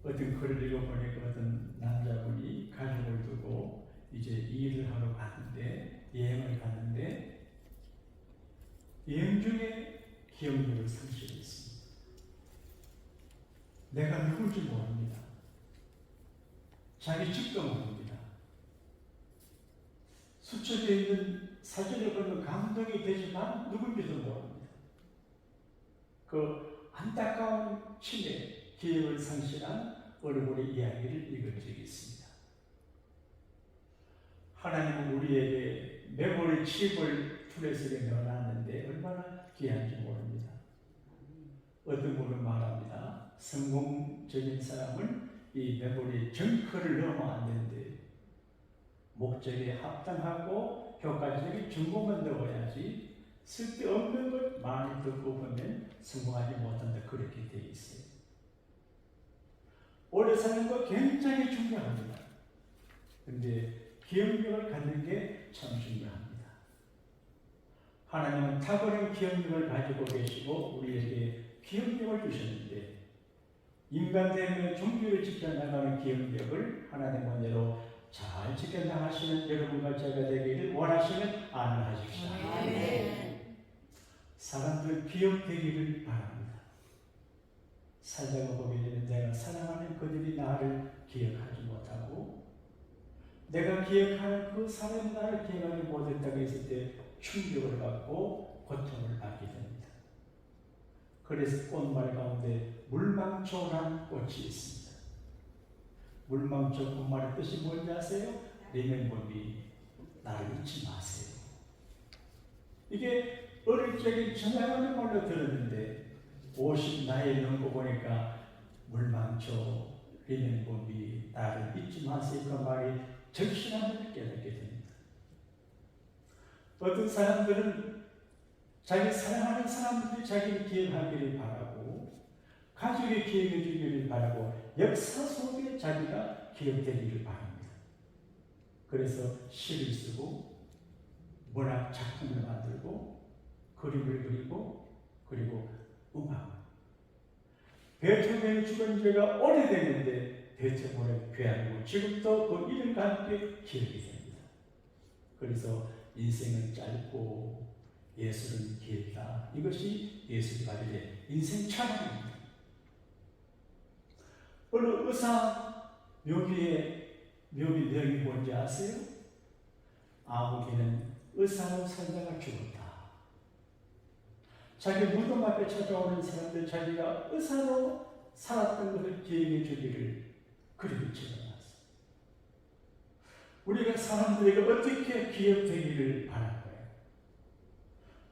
어떤 글을 읽어보니까 어떤 남자분이 가족을 두고 이제 일을 하러 갔는데, 여행을 갔는데 여행 중에 기억력을 상실했습니다. 내가 누군지 모릅니다. 자기 집도 모릅니다. 수첩에 있는 사진을 보면 감동이 되지만 누군지도 모릅니다. 그 안타까운 치매, 기억을 상실한 어른의 이야기를 읽은 적이 있습니다. 하나님은 우리에게 메모리 칩을 투레스에 넣어놨는데 얼마나 귀한지 모릅니다. 어떤 분은 말합니다. 성공적인 사람은 이 메모리 정크를 넣으면 안 되는데 목적에 합당하고 효과적인 정보만 넣어야지 쓸데없는 것 많이 듣고 보면 성공하지 못한다, 그렇게 되어 있어요. 오래 사는 거 굉장히 중요합니다. 그런데 기억력을 갖는 게 참 중요합니다. 하나님은 탁월한 기억력을 가지고 계시고 우리에게 기억력을 주셨는데 인간 되면 종교를 지켜나가는 기억력을 하나님 은혜로 잘 지켜나가시는 여러분과 제가 되기를 원하시면 아멘하십시오. 사람들 기억되기를 바랍니다. 살다가 보게 되면 내가 사랑하는 그들이 나를 기억하지 못하고 내가 기억하는 그 사람이 나를 기억하지 못했다고 했을 때 충격을 받고 고통을 받게 됩니다. 그래서 꽃말 가운데 물망초라는 꽃이 있습니다. 물망초 꽃말의 뜻이 뭔지 아세요? Remember me, 나를 잊지 마세요. 이게 어릴 적에 전화하는 말로 들었는데 50 나이 넘고 보니까 물망초, Remember me, 나를 잊지 마세요. 그 말이 적신함을 깨닫게 됩니다. 어떤 사람들은 자기 사랑하는 사람들이 자기를 기억하기를 바라고 가족이 기억해 주기를 바라고 역사 속에 자기가 기억되기를 바랍니다. 그래서 시를 쓰고 문학 작품을 만들고 그림을 그리고 그리고 음악. 베토벤이 죽은 지가 오래됐는데 베토벤을 괴하고 지금도 그 이름과 함께 기억이 됩니다. 그래서 인생은 짧고 예술은 길다. 이것이 예술이 가진 인생 철학입니다. 어느 의사 묘기의 묘기 명이 뭔지 아세요? 아무개는 의사로 살다가 죽었다. 자기 무덤 앞에 찾아오는 사람들 자기가 의사로 살았던 것을 기억해 주기를 그렇게 지어놨어요. 우리가 사람들에게 어떻게 기억되기를 바랄까요?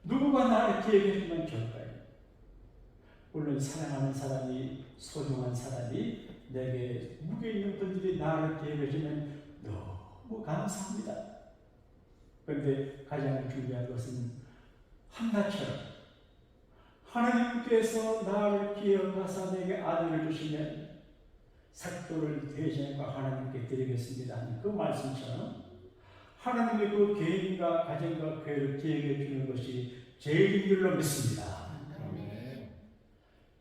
누구가 나를 기억해주면 좋을까요? 물론 사랑하는 사람이, 소중한 사람이, 내게 무게 있는 분들이 나를 기억해주면 너무 감사합니다. 그런데 가장 중요한 것은 한나처럼 하나님께서 나를 기억하사 내게 아들을 주시면 삭도를 대신과 하나님께 드리겠습니다. 그 말씀처럼 하나님의 그 개인과 가정과 교회를 기억해 주는 것이 제일인 줄로 믿습니다.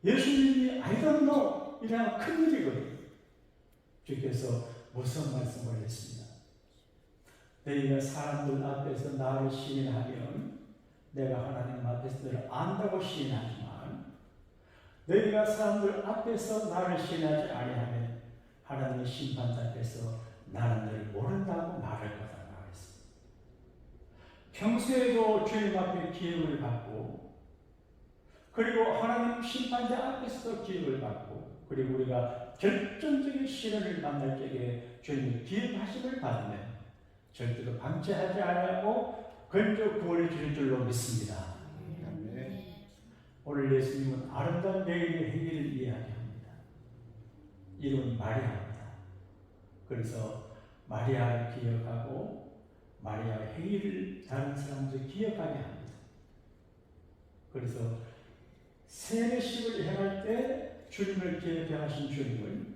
예수님이 I don't know 이라는 큰 일이거든요. 주께서 무슨 말씀을 했습니다. 너희가 사람들 앞에서 나를 시인하면 내가 하나님 앞에서 너를 안다고 시인하지만 너희가 사람들 앞에서 나를 시인하지 아니하면 하나님의 심판자 앞에서 나는 너를 모른다고 말할 거다 말했습니다. 평소에도 주님 앞에 기억을 받고 그리고 하나님 심판자 앞에서도 기억을 받고 그리고 우리가 결정적인 시련을 만날 때에 주님의 기억하심을 받으면 절대로 방치하지 아니하고 건져 구원해 주실 줄로 믿습니다. 오늘 예수님은 아름다운 여인의 행위를 이야기합니다. 이름은 마리아입니다. 그래서 마리아를 기억하고 마리아의 행위를 다른 사람들이 기억하게 합니다. 그래서 세례식을 행할 때 주님을 기억해 하신 주님은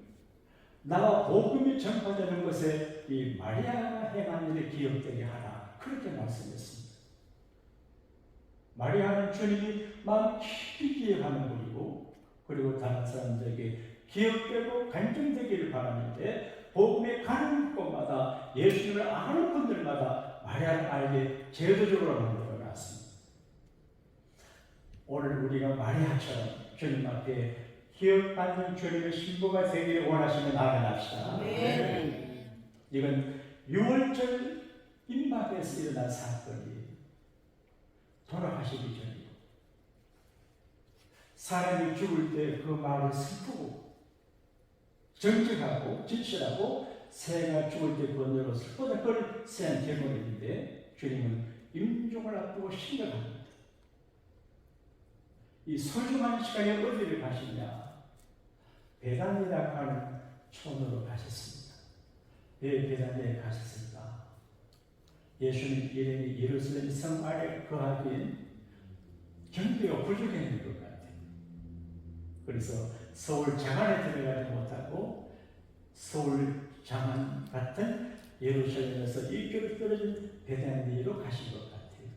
나와 복음이 전파되는 것에 이 마리아가 행한 일을 기억되게 하라. 그렇게 말씀했습니다. 마리아는 주님이 마음 깊이 기억하는 분이고 그리고 다른 사람들에게 기억되고 간증되기를 바라는데 복음에 가는 곳마다 예수님을 아는 분들마다 마리아를 알게 제도적으로 만들어놨습니다. 오늘 우리가 마리아처럼 주님 앞에 기억받는 주님의 신부가 되기를 원하시면 아멘합시다. 네. 이건 6월절 임박에서 일어난 사건이에요. 돌아가시기 전이고 사람이 죽을 때 그 마음을 슬프고 정직하고 진실하고 새가 죽을 때 번뇌로 슬프다 그걸 새한 제목인데 주님은 임종을 앞두고 심각합니다. 이 소중한 시간에 어디를 가시냐? 베다니라 하는 촌으로 가셨습니다. 왜 베다니에 가셨을까? 예수님 이름이 예루살렘 성 아래 거하기엔 경비가 부족했는 것 같아요. 그래서 서울 장안에 들어가지 못하고 서울 장안 같은 예루살렘에서 1km 떨어진 베다니로 가신 것 같아요.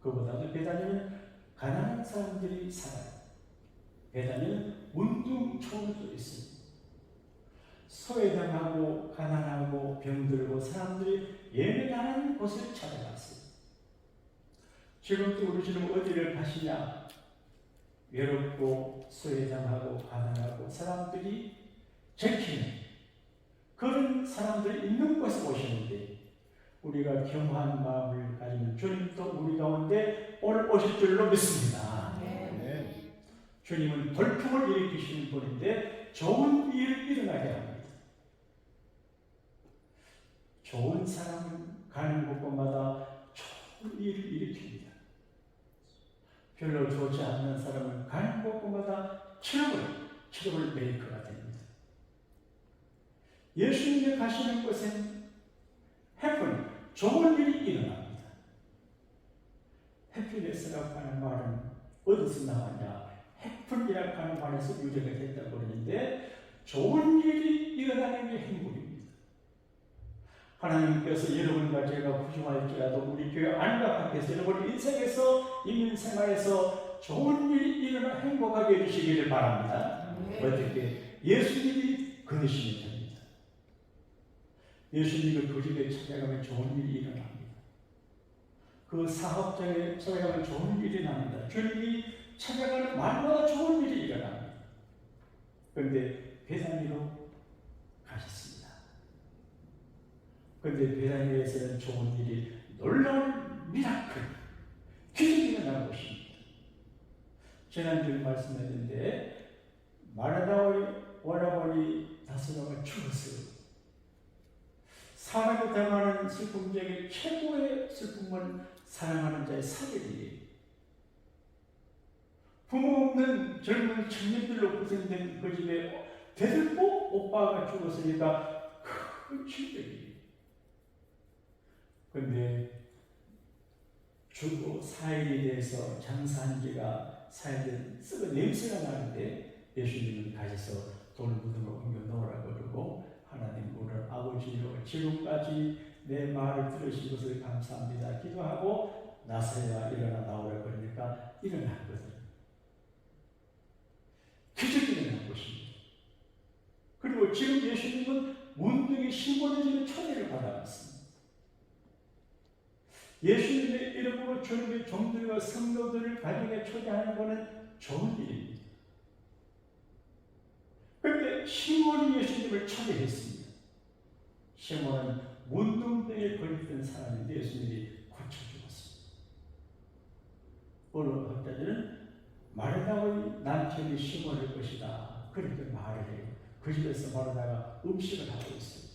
그보다도 베다니는 가난한 사람들이 살아요. 베다니는 문둥촌으로 있습니다. 소외당하고 가난하고 병들고 사람들이 예배하는 곳을 찾아갔어요. 지금도 우리 주님 어디를 가시냐? 외롭고 소외당하고 가난하고 사람들이 적히는 그런 사람들이 있는 곳에 오시는데 우리가 겸허한 마음을 가지면 주님도 우리 가운데 오늘 오실 줄로 믿습니다. 네. 주님은 돌풍을 일으키시는 분인데 좋은 일을 일어나게 합니다. 좋은 사람은 가는 곳마다 좋은 일을 일으킵니다. 별로 좋지 않는 사람은 가는 곳마다 트러블 메이커가 됩니다. 예수님이 가시는 곳엔 해픈, 좋은 일이 일어납니다. 해피네스라고 하는 말은 어디서 나왔냐? 해픈이라고 하는 말에서 유래가 됐다고 그러는데 좋은 일이 일어나는 게 행복입니다. 하나님께서 여러분과 제가 부족할지라도 우리 교회 안과 밖에서 여러분 인생에서 인민생활에서 좋은 일이 일어나 행복하게 해주시기를 바랍니다. 네. 어떻게? 예수님이 그러시면 됩니다. 예수님이 그 집에 찾아가면 좋은 일이 일어납니다. 그 사업장에 찾아가면 좋은 일이 납니다. 주님이 찾아가는 말마다 좋은 일이 일어납니다. 그런데 베다니로 가셨습니다. 그런데 베다니에서는 좋은 일이 놀라운 미라클, 기적이 일어난 것입니다. 지난주에 말씀했는데 마르다의 오라버니 다스노가 죽었어요. 사람이 당하는 슬픔 중에 최고의 슬픔은 사랑하는 자의 사별이에요. 부모 없는 젊은 청년들로 구성된 그 집에 대들보 오빠가 죽었으니까 큰 충격이에요. 그런데 주고 4일이 돼서 장사한 지가 4일 썩은 냄새가 나는데 예수님은 가셔서 돌무덤을 옮겨 놓으라고 그러고 하나님 오늘 아버지여 지금까지 내 말을 들으신 것을 감사합니다 기도하고 나서야 일어나 나오라고 그러니까 일어났거든. 기적이 일어난 것입니다. 그리고 지금 예수님은 문둥이 신고되지는 초대를 받아왔습니다. 예수님의 이름으로 주님의 종들과 성도들을 가정에 초대하는 것은 좋은 일입니다. 그런데 시몬이 예수님을 초대했습니다. 시몬은 문둥병에 걸렸던 사람인데 예수님이 고쳐주었습니다. 어느 학자들은 마르다의 남편이 시몬일 것이다. 그렇게 말을 해요. 그 집에서 마르다가 음식을 하고 있어요.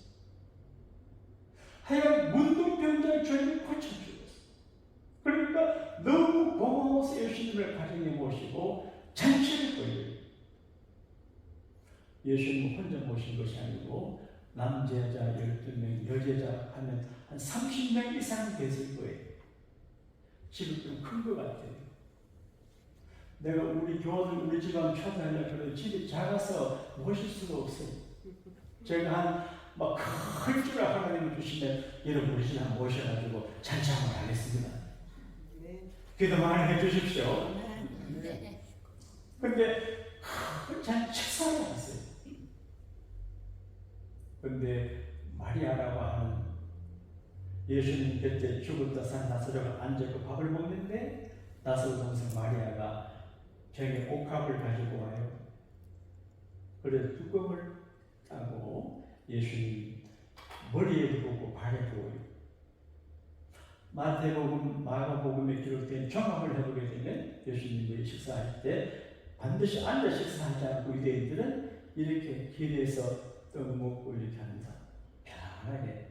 하여간 문둥병자의 주님이 고쳐주었어요. 그러니까 너무 고마워서 예수님을 가정에 모시고 잔치를 벌여요. 예수님은 혼자 모신 것이 아니고 남제자 12명, 여제자 하면 한 30명 이상 됐을 거예요. 집이 좀 큰 것 같아요. 내가 우리 교원을 우리 집안 초대하려고 그래도 집이 작아서 모실 수가 없어요. 제가 큰 줄을 하나님을 주시면 여러분 우리 집 한번 모셔가지고 잔치 한번 하겠습니다. 기도 많이 해주십시오. 근데 큰 잔치 식사를 했어요. 근데 마리아라고 하는 예수님 곁에 죽었다 산 나사로가 앉아서 밥을 먹는데 나사로 동생 마리아가 저에게 옥합을 가지고 와요. 그래서 뚜껑을 따고 예수님 머리에 두고 발에 두어요. 마태복음, 마가복음에 기록된 종합을 해보게 되면 예수님이 식사할 때 반드시 앉아 식사하지 않고 유대인들은 이렇게 길에서 떡 먹고 이렇게 합니다. 편안하게.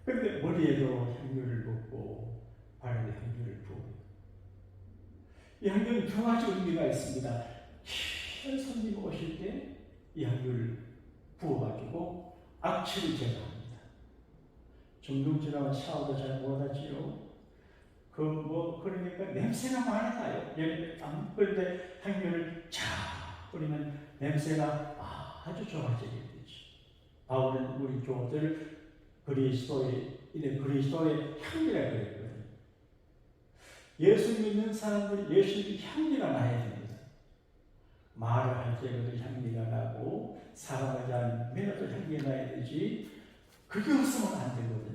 그런데 머리에도 향유를 붓고 발에도 향유를 부어요. 이 향유는 두 가지 의미가 있습니다. 귀한 손님 오실 때 이 향유를 부어가지고 악취를 제거합니다. 중동지나면 샤워도 잘 못하지요. 그러니까 냄새가 많이 나요. 그런데 향유를 쫙 뿌리면 냄새가 아주 좋아지게 되지. 바울은 우리 교들 그리스도의 향기라 그랬거든요. 예수 믿는 사람들이 예수의 향기가 나야 됩니다. 말을 할 때도 향기가 나고 사람을 대한 매너도 향기가 나야 되지. 그게 없으면 안 되거든요.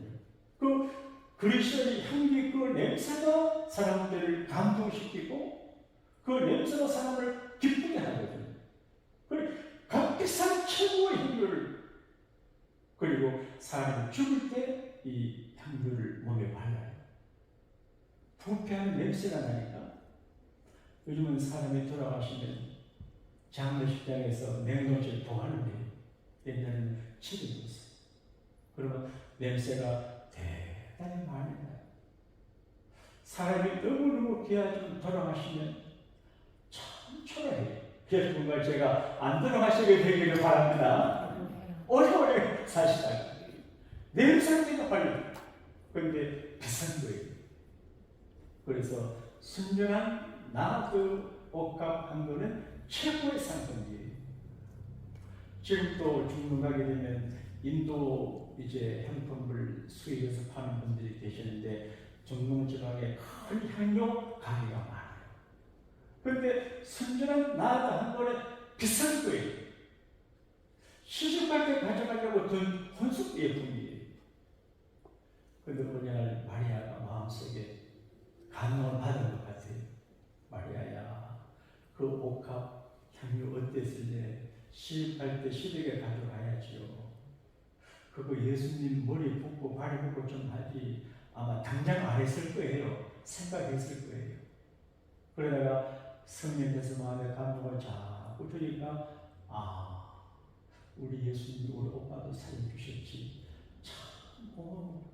그리스도의 향기 그 냄새가 사람들을 감동시키고 그 냄새가 사람을 기쁘게 하거든요. 값비싼 최고의 향유를 그리고 사람이 죽을 때 이 향유를 몸에 발라요. 부패하는 냄새가 나니까. 요즘은 사람이 돌아가시면 장례식장에서 냉동실 보관을 해요. 옛날에는 집에였어요. 그러면 냄새가 대단히 많이 나요. 사람이 너무너무 귀하지만 돌아가시면 참 초라해요. 그래서 정말 제가 안 돌아가시게 되기를 바랍니다. 오래오래 사시다가 냄새가 빨리. 그런데 비싼 거예요. 그래서 순전한 나그 옥합한 거는 최고의 상품이에요. 지금 또 중동 가게 되면 인도 이제 향품을 수입해서 파는 분들이 계시는데 중동 지방에 큰 향료 가게가 많아요. 그런데 순전한 나그 한 번에 비싼 거예요. 시집갈 때 가져가려고 든 혼숙 예품이에요. 그런데 오늘날 마리아가 마음속에 감동을 받은 것 같아요. 마리아야, 그 옥합 향유 어땠을래? 시집갈 때 시댁에 가져가야지요. 그거 예수님 머리 붓고 발에 붓고 좀 하지 아마 당장 안 했을 거예요. 생각했을 거예요. 그러다가 성령께서 마음에 감동을 자꾸 드니까 우리 예수님이 우리 오빠도 살려주셨지. 참 고마워.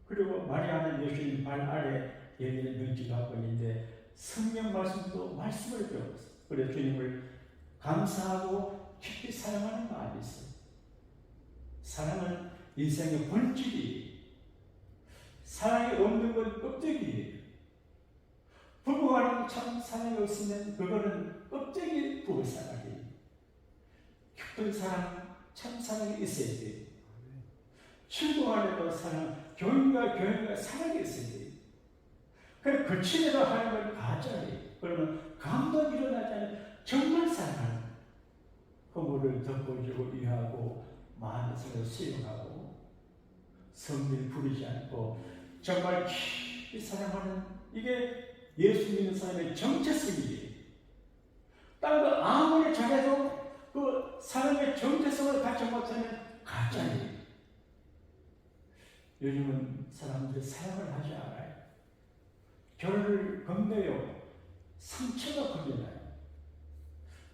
그리고 마리아는 예수님 발 아래 예민한 명치가 갖고 있는데 성령 말씀도 말씀을 배웠어요. 그래서 주님을 감사하고 깊이 사랑하는 마음이 있어요. 사랑은 인생의 본질이에요. 사랑이 없는 건 껍데기예요. 부부간에 참 사랑이 없으면 그거는 껍데기 부부 사랑이에요. 깊은 사랑, 참 사랑이 있어야 돼요. 친구 간에도 사랑, 교인과 사랑이 있어야 돼요. 그래, 거칠애로 하는 건 가짜예요. 그러면 감동이 일어나지 않으면 정말 사랑하는 허물을 덮어주고 위하고 마음의 서로 수용하고 성질 부리지 않고 정말 깊이 사랑하는 이게 예수 믿는 사람의 정체성이에요. 다른 거 아무리 잘해도 그 사람의 정체성을 갖지 못하면 가짜예요. 요즘은 사람들이 사랑을 하지 않아요. 결을 건네요. 상처가 걸려나요.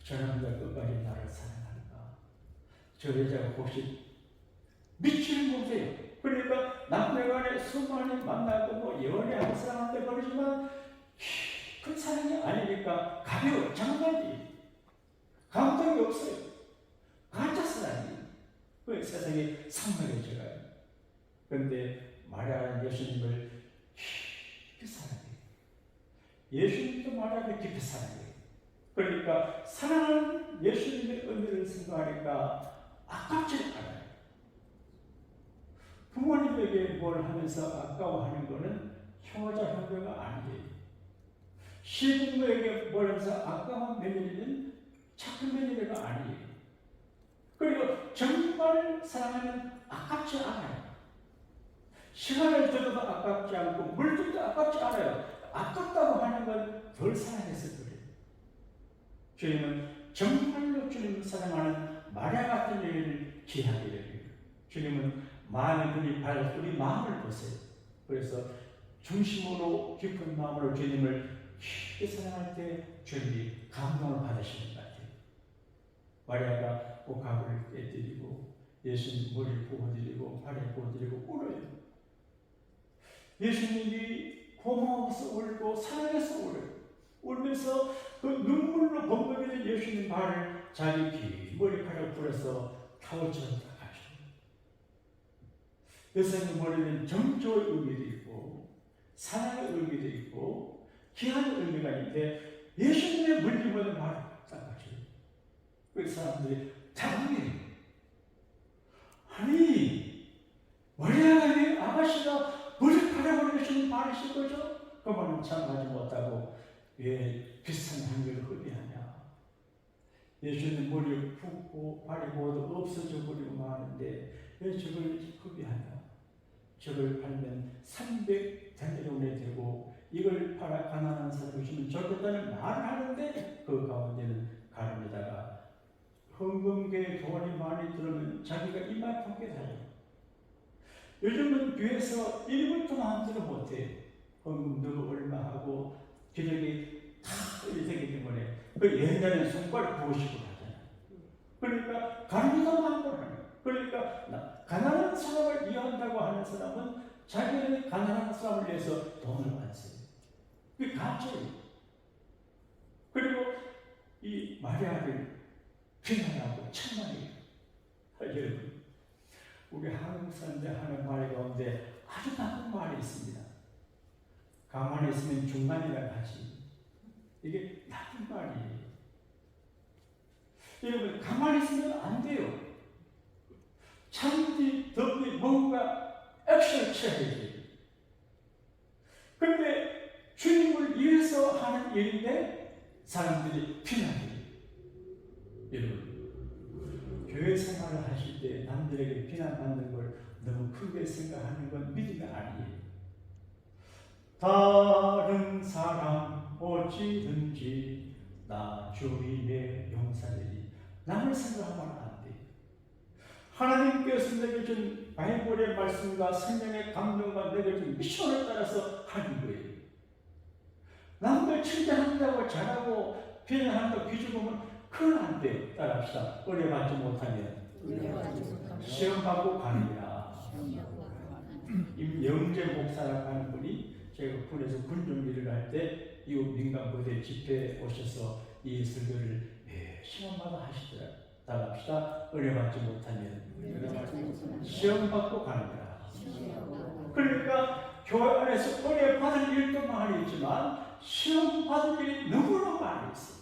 저 남자 끝까지 나를 사랑할까? 저 여자가 혹시 미치는 거세요. 그러니까 남녀간에 수많이 만나고 연애하는 사람한테 그러지만 그 사랑이 아니니까 가벼워. 장난이 감동이 없어요. 가짜 사랑이. 그 세상에 상막해져가요. 그런데 마리아는 예수님을 깊이 사랑해요. 예수님도 마리아를 깊이 사랑해요. 그러니까 사랑하는 예수님의 은혜를 생각하니까 아깝지 않아요. 부모님에게 뭘 하면서 아까워하는 것은 효자 형제가 아니에요. 시부모에게 뭘 하면서 아까운 며느리는 착한 며느리가 아니에요. 그리고 정말 하나님을 사랑하면 아깝지 않아요. 시간을 들어도 아깝지 않고 물질도 아깝지 않아요. 아깝다고 하는 건 덜 사랑해서 그래요. 주님은 정말로 주님을 사랑하는 마리아 같은 여인을 귀하게 여겨요. 주님은 마음의 눈이 밝아서 우리 마음을 보세요. 그래서 중심으로 깊은 마음으로 주님을 깊게 사랑할 때 주님이 감동을 받으시는 것 같아요. 마리아가 옷가구를 떼드리고 예수님 머리를 부어드리고 발에 부어드리고 울어요. 예수님이 고마워서 울고 사랑해서 울어요. 울면서 그 눈물로 범벅이는 예수님 발을 자기 긴 머리카락을 풀어서 타올처럼 닦아줘요. 예수님 머리는 정조의 의미도 있고 사랑의 의미도 있고 귀한 의미가 있는데 예수님의 물리면 발을 닦아줘요. 그 사람들이 당황해요. 아니 마리아가 왜 아가씨가 머리카락으로 예수님 바르신 거죠? 그 말은 참하지 못하고 왜 비싼 한결 흡입하냐? 예수님 머리를 붓고 발이 모두 없어져 버리고 마는데 왜 저걸 흡입하냐? 저걸 팔면 300데나리온이 되고 이걸 팔아 가난한 사람이 주면 좋겠다는 말을 하는데 그 가운데는 가름에다가 헌금계에 돈이 많이 들으면 자기가 이마에 달려. 요즘은 교회에서 1분도 마음대로 못해. 헌금도 얼마 하고 기력이 다 되기 때문에 그 옛날에는 손가락 부으시고 하잖아요. 그러니까 가르치다 마음대로 하는. 그러니까 가난한 사람을 이해한다고 하는 사람은 자기는 가난한 사람을 위해서 돈을 안 써요. 그게 가짜예요. 그리고 이 마리아를 비난하고 책망해요. 여러분, 우리 한국 사람들 하는 말 가운데 아주 나쁜 말이 있습니다. 가만히 있으면 중간이라 하지. 이게 나쁜 말이에요. 여러분, 가만히 있으면 안 돼요. 참지, 덥니, 뭔가 액션을 취해야지. 그런데 주님을 위해서 하는 일인데 사람들이 비난해요. 여러분, 교회 생활을 하실 때 남들에게 비난받는 걸 너무 크게 생각하는 건 믿음이 아니에요. 다른 사람 어찌든지 나 주님의 용사들이 남을 생각하면 안 돼요. 하나님께서 내게 준 바이블의 말씀과 성령의 감동과 내게 준 미션을 따라서 하는 거예요. 남들 칭찬한다고 잘하고 비난한다고 비주보면 그건 안 돼요. 따라합시다. 은혜 받지 못하면 시험 받고 가느니라. 임영재 목사라고 하는 분이 제가 군에서 군정비를 할 때 이웃 민간부대 집회에 오셔서 이 설교를 매 시험마다 하시더라. 따라합시다. 은혜 받지 못하면 시험 받고 가느니라. 그러니까 교회 안에서 은혜 받을 일도 많이 있지만 시험 받을 일이 너무나 많이 있어요.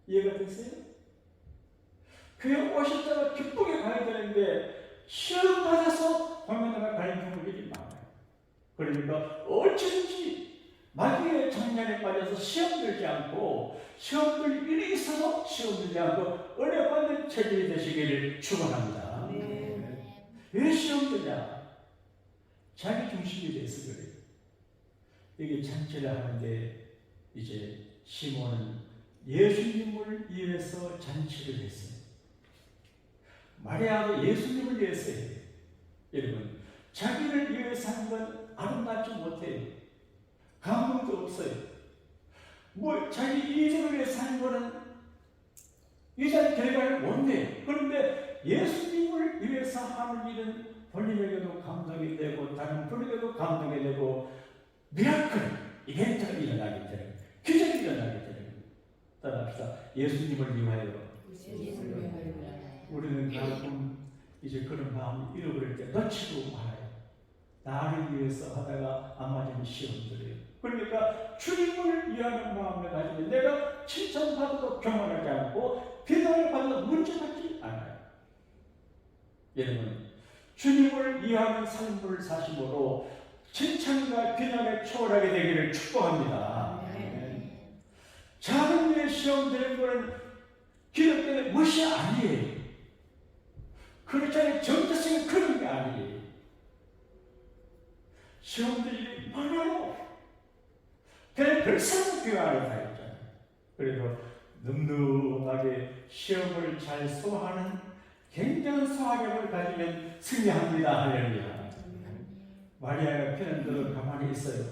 이해가 되세요? 교회 오셨다가 기쁘게 가야 되는데 시험 받아서 화면에 가는 경우들이 많아요. 그러니까 어쩐지 마귀의 장난에 빠져서 시험 들지 않고 시험 들 일이 있어서 시험 들지 않고 은혜 받는 체질이 되시기를 축원합니다. 왜 시험 들냐? 자기 중심이 돼서 그래요. 이게 잔치를 하는데 이제 시몬은 예수님을 위해서 잔치를 했어요. 마리아도 예수님을 위해서 해요. 여러분, 자기를 위해서 하는 건 아름답지 못해요. 감동도 없어요. 자기 이익을 위해서 하는 거는 이전 결과를 못 내요. 그런데 예수님을 위해서 하는 일은 본인에게도 감동이 되고 다른 분에게도 감동이 되고 미라클, 이벤트가 일어나기 때문에 기적이 일어나기 때문에 따라합시다. 예수님을 위하여. 우리는 가끔 이제 그런 마음을 잃어버릴 때 놓치고 말아요. 나를 위해서 하다가 안 맞으면 시험 들어요. 그러니까 주님을 위하는 마음을 가지고 내가 칭찬받아도 교만하지 않고 비난을 받아도 문제받지 않아요. 여러분, 주님을 위하는 삶을 사심으로 칭찬과 비난을 초월하게 되기를 축복합니다. 작은 일에 시험 되는 것은 기록 때문에 무엇이 아니에요. 그렇잖아요. 정체성이 그런 게 아니에요. 시험들이 많아요. 그냥 별사람 교회 안에 다 있잖아요. 그래도 늠름하게 시험을 잘 소화하는 굉장한 소화력을 가지면 승리합니다. 할렐루야. 마리아가 편안대로 가만히 있어요.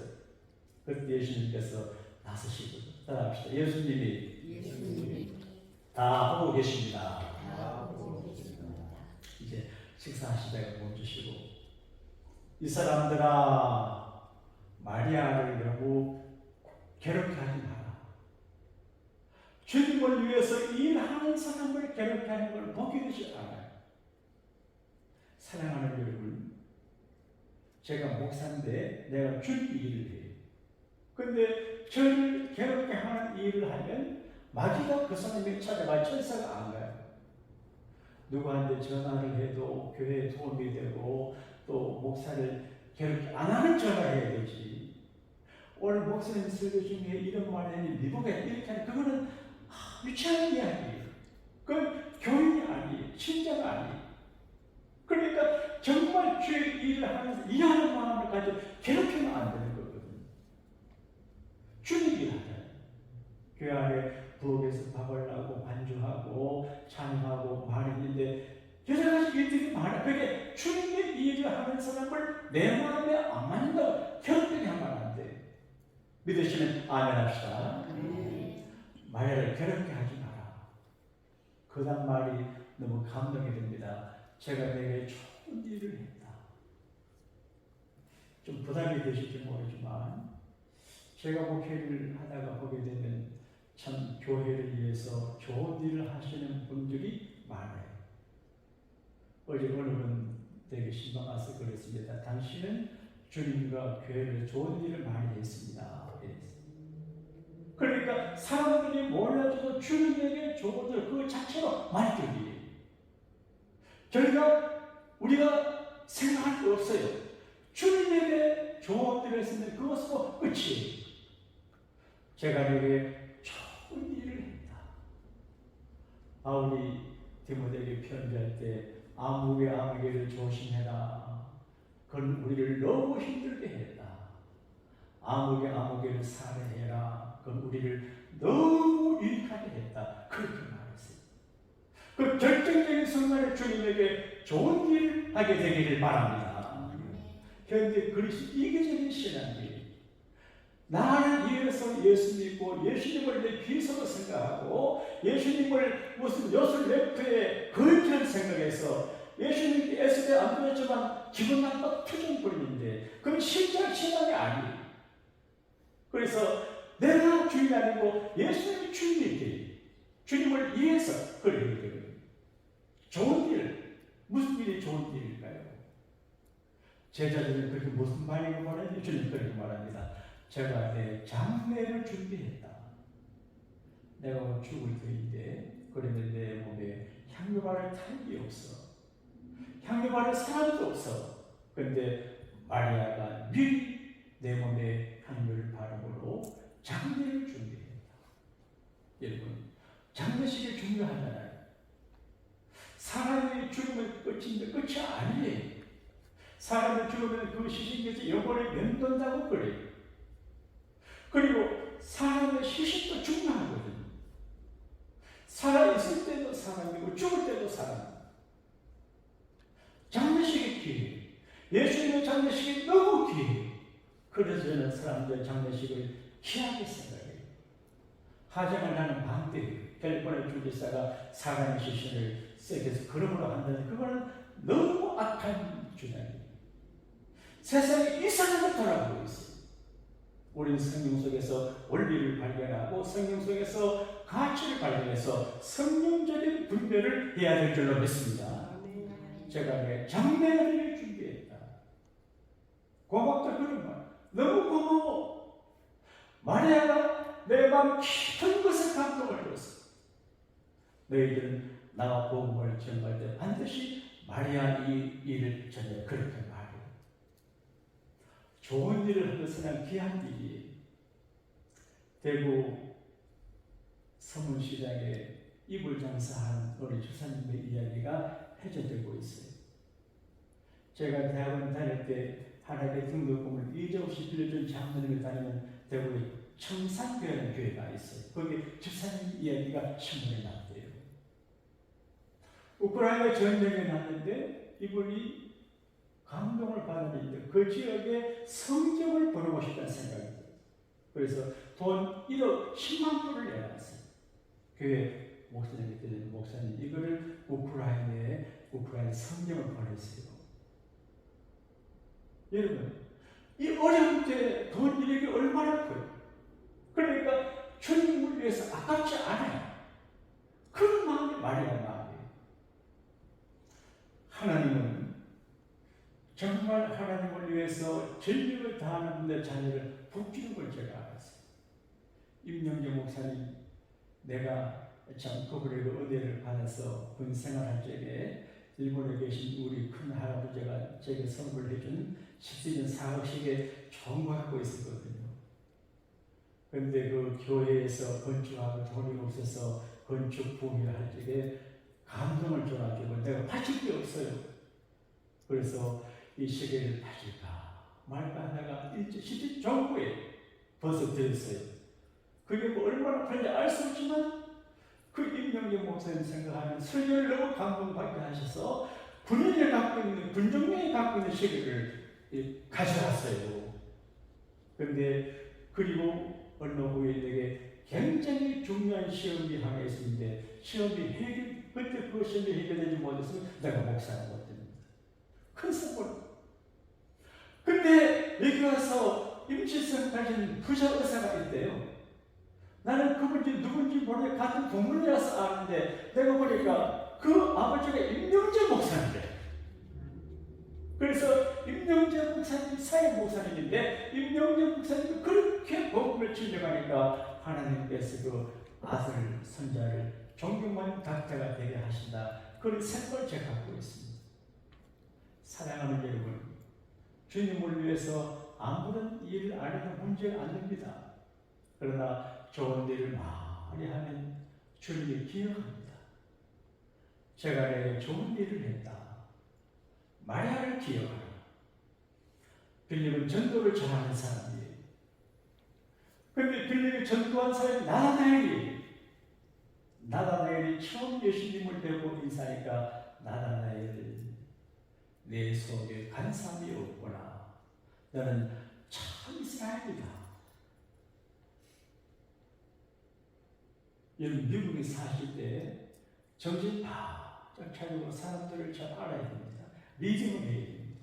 그때 예수님께서 나서시고 따라합시다. 예수님이 다 하고 계십니다. 이제 식사하시다가 멈추시고 이 사람들아 마리아를 너무 괴롭게 하지 마라. 주님을 위해서 일하는 사람을 괴롭게 하는 걸 보기 되지 않아요. 사랑하는 여러분, 제가 목사인데 내가 줄 일을 해요. 근데 저를 괴롭게 하는 일을 하면 마귀가 그 사람을 찾아가 천사가 안 가요. 누구한테 전화를 해도 교회에 도움이 되고 또 목사를 괴롭게 안 하는 전화를 해야 되지. 오늘 목사님 설교 중에 이런 말 했니 미국에 이렇게 하는 그거는 유치한 이야기예요. 그건 교인이 아니에요. 신자가 아니에요. 그러니까 정말 주의 일을 하면서 일하는 마음을 가지고 괴롭히면 안 되는 거거든요. 주님 일하잖아요. 교회 안에 부엌에서 밥을 하고 반주하고 찬양하고 말했는데 여러 가지 일들이 많아. 그게 주님의 일을 하는 사람을 내 마음에 안 맞는다고 괴롭히게 하면 안 돼. 믿으시면 아멘 합시다. 마리아를 괴롭게 하지 마라. 그 다음 말이 너무 감동이 됩니다. 제가 내게 좋은 일을 했다. 좀 부담이 되실지 모르지만 제가 목회를 하다가 보게 되면 참 교회를 위해서 좋은 일을 하시는 분들이 많아요. 어제 어느 분 되게 신방 와서 그랬습니다. 당신은 주님과 교회를 좋은 일을 많이 했습니다. 그러니까 사람들이 몰라줘도 주님에게 좋은 일 그 자체로 만족이에요. 우리가 생각할 게 없어요. 주님에게 좋은 일을 했으면 그것으로 끝이에요. 제가 내게 좋은 일을 했다. 바울이 디모데에게 편지할 때 아무개를 조심해라. 그건 우리를 너무 힘들게 했다. 아무개를 살해해라. 그건 우리를 너무 유익하게 했다. 그렇게 말했어요. 그 결정적인 순간에 주님에게 좋은 일을 하게 되기를 바랍니다. 현대 그리스도 이기적인 신앙이에요. 나를 위해서 예수 믿고 예수님을 내 비서로 생각하고 예수님을 무슨 요술 랩프에 거역한 생각해서 예수님께 애쓰게 안 그랬지만 기분 나빠 투정 부리는데 그건 실제 신앙이 아니에요. 그래서 내가 주인이 아니고 예수님이 주인이에요. 주님을 위해서 그래야 돼요. 좋은 일, 무슨 일이 좋은 일일까요? 제자들은 그렇게 무슨 말이고 말하는지 주님 그렇게 말합니다. 제가 내 장례를 준비했다. 내가 곧 죽을 터인데 그런데 내 몸에 향유 바를 탈이 없어. 향유 바를 사람도 없어. 그런데 마리아가 미리 내 몸에 향유를 바르므로 장례를 준비했다. 여러분, 장례식이 중요하잖아요. 사람의 죽으면 끝인데 끝이 아니에요. 사람이 죽으면 그 시신께서 영혼을 맴돈다고 그래요. 그리고 사람의 시신도 중요하거든요. 살아있을 때도 사람이고 죽을 때도 사람이고. 장례식이 귀해요. 예수님의 장례식이 너무 귀해요. 그래서 저는 사람들 장례식을 귀하게 생각해요. 하정을 하는 반대예요. 캘리포니아 주지사가 사람의 시신을 세계에서 그러므로 한다는 그거는 너무 악한 주장이에요. 세상이 이상하게 돌아가고 있어요. 우리는 성경 속에서 원리를 발견하고 성경 속에서 가치를 발견해서 성경적인 분별을 해야 될 줄로 믿습니다. 제가 내 장례를 준비했다. 고맙다 그런 말. 너무 고마워. 마리아가 내 마음 깊은 것에 감동을 줬어. 너희들은 나와 복음을 전할 때 반드시 마리아 이 일을 전해. 그렇게 말해. 좋은 일을 하는 것은 귀한 일이에요. 대구 서문시장에 이불 장사한 우리 주사님의 이야기가 해제되고 있어요. 제가 대학원 다닐 때 하나님의 등록금을 이자 없이 빌려준 장로님을 다니는 대구에 청산교회라는 교회가 있어요. 거기 집사님 이야기가 신문에 나왔대요. 우크라이나 전쟁이 났는데 이분이 감동을 받았는데 그 지역에 성경을 보내고 싶다는 생각이 들어요. 그래서 돈 1억 10만 불을 내놨어요. 교회 목사님께 드리는 목사님 이거를 우크라이나 성경을 보냈어요. 여러분, 이 어려운 때 돈 1억이 얼마나 커요? 그러니까 주님을 위해서 아깝지 않아요. 그런 마음이 말이야, 마음이에요. 하나님은 정말 하나님을 위해서 전력을 다하는 분들 자녀를 붙이는 걸 제가 알았어요. 임영재 목사님, 내가 참 그분에게 은혜를 받아서 군 생활할 적에 일본에 계신 우리 큰 할아버지가 제게 선물해준 10주년 사업식에 정보하고 있었거든요. 그런데 그 교회에서 건축하고 돈이 없어서 건축 부흥을 할 적에 감동을 줘가지고 내가 바칠 게 없어요. 그래서 이 시계를 바칠까 말까 하다가 실제 정부에 벌써 들었어요. 그게 뭐 얼마나 큰지 알 수 없지만 그 임영재 목사님 생각하면 설교를 너무 감동받게 하셔서 군인이 갖고 있는 군종령이 갖고 있는 시계를 가져왔어요. 그런데 그리고 얼마 후에 내게 굉장히 중요한 시험이 하나 있었는데 그때 그 시험이 해결되지 못했으면 내가 목사가 못 됩니다. 큰 선물. 근데 여기 와서 임시성 가진 부자 의사가 있대요. 나는 그분이 누군지 모르게 같은 동문이라서 아는데 내가 보니까 그 아버지가 임영재 목사인데, 그래서 임영재 목사님 사회 목사님인데 임영재 목사님이 그렇게 복음을 진행하니까 하나님께서 그 아들 손자를 존경받는 닥터가 되게 하신다. 그런 생각을 제가 갖고 있습니다. 사랑하는 여러분, 주님을 위해서 아무런 일을 안 해도 문제가 안 됩니다. 그러나 좋은 일을 많이 하면 주님이 기억합니다. 제가 내게 좋은 일을 했다. 마리아를 기억하라. 빌립은 전도를 전하는 사람이에요. 그런데 빌립이 전도한 사람이 나다나엘이 처음 예수님을 뵈고 인사하니까 나다나엘, 내 속에 간삼이 없구나. 너는 참 이스라엘이다. 여러분, 미국에 사실 때 정신 바짝 차리고 사람들을 잘 알아야 됩니다. 리딩을 해야 됩니다.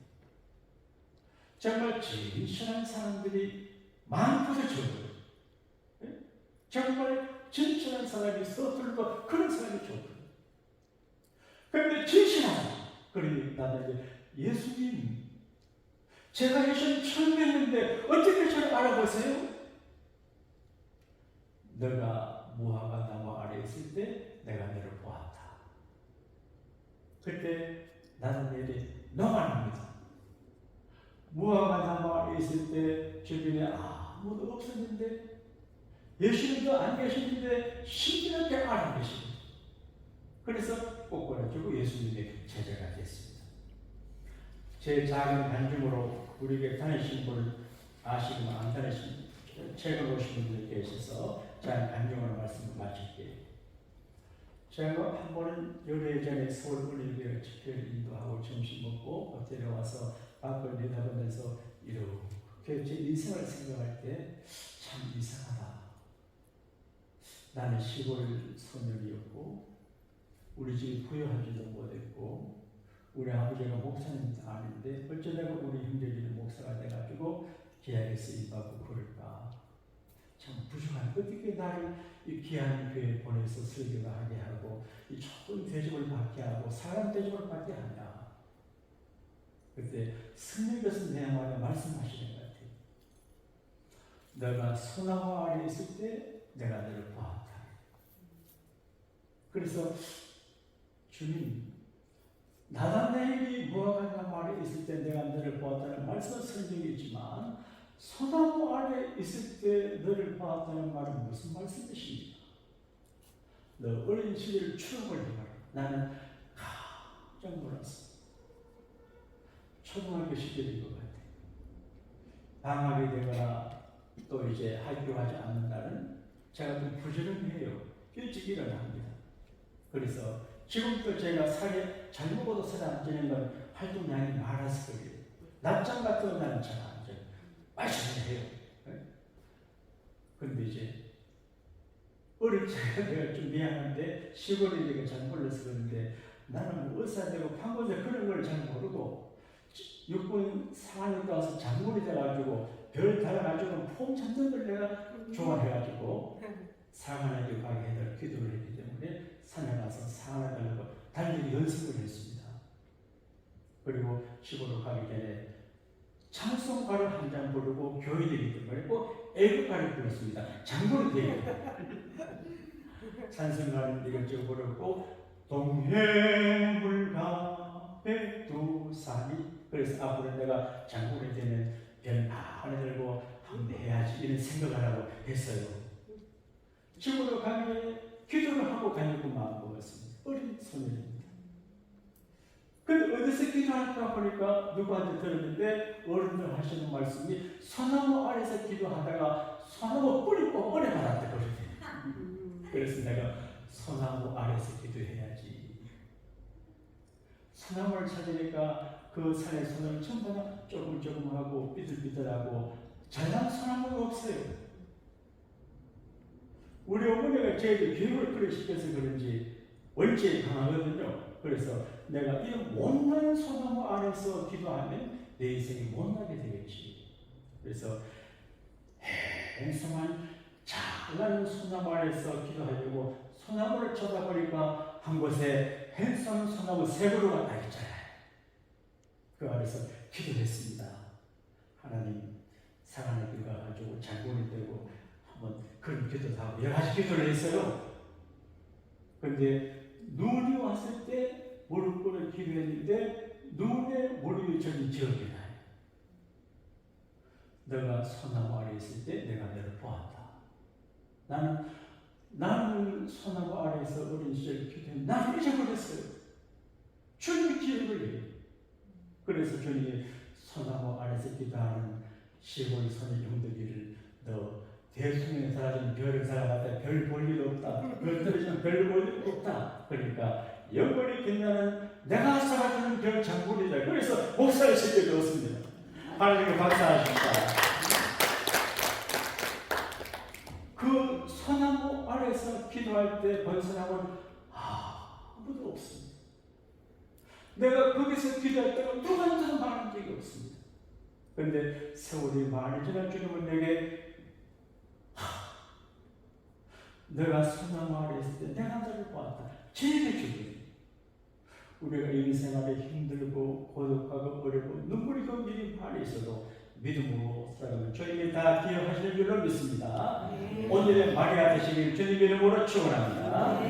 정말 진실한 사람들이 많고도 적어요. 정말 진실한 사람이 서툴고 그런 사람이 적어요. 그런데 진실하다. 그러니 나는 예수님, 제가 예수님 처음 뵀는데 어떻게 저를 알아보세요? 너가 무화과 나무 아래 있을 때 내가 너를 보았다. 그때 나는 내리 노안입니다. 무화과 나무 아래 있을 때 주변에 아무도 없었는데 예수님도 안 계시는데 신기하게 알아 계십니다. 그래서 꼬꾸라지고 예수님의 제자가 됐습니다. 제 작은 간증으로 우리에게 다니신 분을 아시거나 안 다니신 책을 보신 분들 계셔서 작은 간증으로 말씀을 마칠게요. 제가 한 번은 열흘 전에 서울 올림픽 집회를 인도하고 점심 먹고 호텔에 와서 밖을 내다보면서 이렇게 제 인생을 생각할 때 참 이상하다. 나는 시골 소년이었고 우리 집이 부유하지도 못했고 우리 아버지가 목사님도 아닌데 어쩌다가 우리 형제들이 목사가 돼가지고 계약에 쓰임받고 그럴까. 참 부족한, 어떻게 나를 이 귀한 교회에 보내서 설교를 하게 하고 이 좋은 대접을 받게 하고 사람 대접을 받게 하냐. 그때 스님께서 내한테 말씀하시는 것 같아요. 너가 소나무 아래 있을 때 내가 너를 보았다. 그래서 주님, 나다나엘이 무화과 나무 아래 있을 때 내가 너를 보았다는 말씀은 설명이지만 소나무 아래 있을 때 너를 보았다는 말은 무슨 말씀이십니까? 너 어린 시절 추억을 해봐라. 나는 깜짝 놀랐어. 초등학교 시절인 것 같아. 방학이 되거나 또 이제 학교 가지 않는 날은 제가 좀 부지런해요. 일찍 일어납니다. 그래서 지금도 제가 살에 잘 먹어도 살 안 찌는 건 활동량이 많아서 그래요. 낮잠 같은 날은 잘 안 자요. 맛있게 해요. 근데 이제 어릴 때 내가 좀 미안한데 시골이니까 잘 몰라서 그런데 나는 뭐 의사 되고 판고자 그런 걸 잘 모르고 육군 상황에 와서 장군이 돼가지고 별 달아가지고 폼 잡는 걸 내가 좋아해가지고 상하나교 가게 해달 기도를 했기 때문에 산에 가서 상하나 달라고 달리기 연습을 했습니다. 그리고 시골로 가기 전에 찬송가를 한 장 부르고 교인이기 때문에 꼭 애국가를 불렀습니다. 장군이 돼요. 찬송가를 이것저것 부르고 동해물가 백두산이 그래서 앞으로 내가 장군이 되면 별 많이 들고 항대해야지 이런 생각을 하고 했어요. 집으로 가기 전에 기도를 하고 다니고 마음먹었습니다. 어린 소년입니다. 근데 어디서 기도할까 보니까 누구한테 들었는데 어른들 하시는 말씀이 소나무 아래서 기도하다가 소나무 뿌리 꼭 오래 받았다 그러더니 그래서 내가 소나무 아래서 기도해야지. 소나무를 찾으니까 그 산에 소나무 전부 다 조금조금하고 삐뚤삐뚤하고 잘난 소나무가 없어요. 우리 어머니가 저에게 교육을 그래 시켜서 그런지 원죄에 강하거든요. 그래서 내가 이 못난 소나무 아래서 기도하면 내 인생이 못나게 되겠지. 그래서 행성한 작은 소나무 아래서 기도하려고 소나무를 쳐다보니까 한 곳에 행성 소나무 세 그루가 다 있잖아요. 그 아래서 기도했습니다. 하나님 사랑의 기도가 가지고 장군이 되고 한번 그런 기도도 하고 여러 가지 기도를 했어요. 그런데 눈이 왔을 때 무릎 꿇어 기도했는데 눈에 무릎이 저기 지어게 나요. 너가 소나무 아래 있을 때 내가 너를 보았다. 나는 소나무 아래에서 어린 시절 기도했는데 나를 잊어버렸어요. 주님이 기억을 해요. 그래서 주님이 소나무 아래에서 기도하는 시골 소녀 용덕이를 너 대통령에 사라진 별을 살아갔다 별 볼 일 없다. 별 떨어지면 별 볼 일 없다. 그러니까 영원히 빛나는 내가 살아주는 별 장군이다. 그래서 목사를 시켜주었습니다. 하나님께 감사하십니다. 그 소나무 아래서 기도할 때 번선하고는 아무도 없습니다. 내가 거기서 기도할 때가 누구한테도 말한 적이 없습니다. 그런데 세월이 많이 지난 주님은 내게 내가 소나무 아래 있을 때 내가 너를 보았다. 제일의 주님. 우리가 인생활에 힘들고 고독하고 어렵고 눈물이 거기에 많이 있어도 믿음으로 살아가면 주님이 다 기억하시는 줄로 믿습니다. 오늘의 마리아 되시길 주님 이름으로 축원합니다.